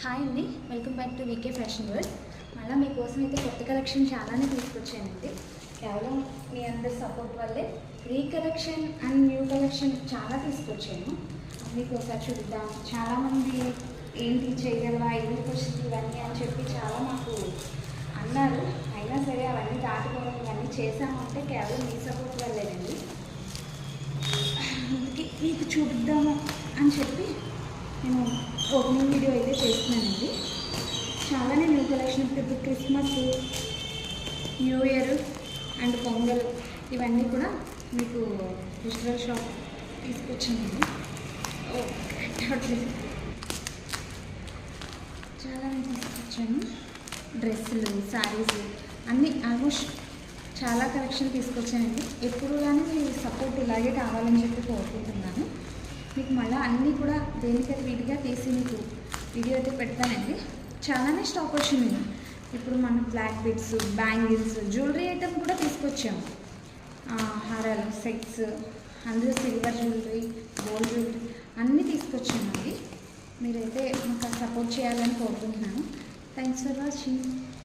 Hi అండి, welcome back to VK fashion world. మళ్ళీ మీకోసం అయితే కొత్త కలెక్షన్ చాలానే తీసుకొచ్చానండి. కేవలం మీ అందరి సపోర్ట్ వల్లే రీకలెక్షన్ అండ్ న్యూ కలెక్షన్ చాలా తీసుకొచ్చాను. మీకు ఒకసారి చూద్దాం. చాలామంది ఏంటి చేయగలవా, ఎందుకు వచ్చింది ఇవన్నీ అని చెప్పి చాలా మాకు అన్నారు. అయినా సరే అవన్నీ దాటుకోవడం ఇవన్నీ చేసామంటే కేవలం మీ సపోర్ట్ వల్లేనండి. అందుకే మీకు చూద్దాము అని చెప్పి నేను ఓపెనింగ్ వీడియో అయితే చేస్తున్నానండి. చాలానే న్యూ కలెక్షన్ ఇప్పుడు Christmas, new year and pongal ఇవన్నీ కూడా మీకు ఫెస్టివల్ షాప్ తీసుకొచ్చానండి. చాలానే తీసుకొచ్చాను. డ్రెస్సులు, శారీస్ అన్నీ ఆల్మోస్ట్ చాలా కలెక్షన్ తీసుకొచ్చానండి. ఎప్పుడు కానీ మీ సపోర్ట్ ఇలాగే కావాలని చెప్పి కోరుకుంటున్నాను. మీకు మళ్ళీ అన్నీ కూడా దేనికైతే వీటిగా తీసి మీకు వీడియో అయితే పెడతానండి. చాలానే స్టాక్ వచ్చింది. ఇప్పుడు మనం black beads, bangles, jewellery item కూడా తీసుకొచ్చాము. హారాలు, సెట్స్, అందులో సిల్వర్ జ్యువెలరీ, గోల్డ్ జ్యువెలరీ అన్నీ తీసుకొచ్చామండి. మీరైతే మాకు సపోర్ట్ చేయాలని కోరుకుంటున్నాను. Thanks for watching.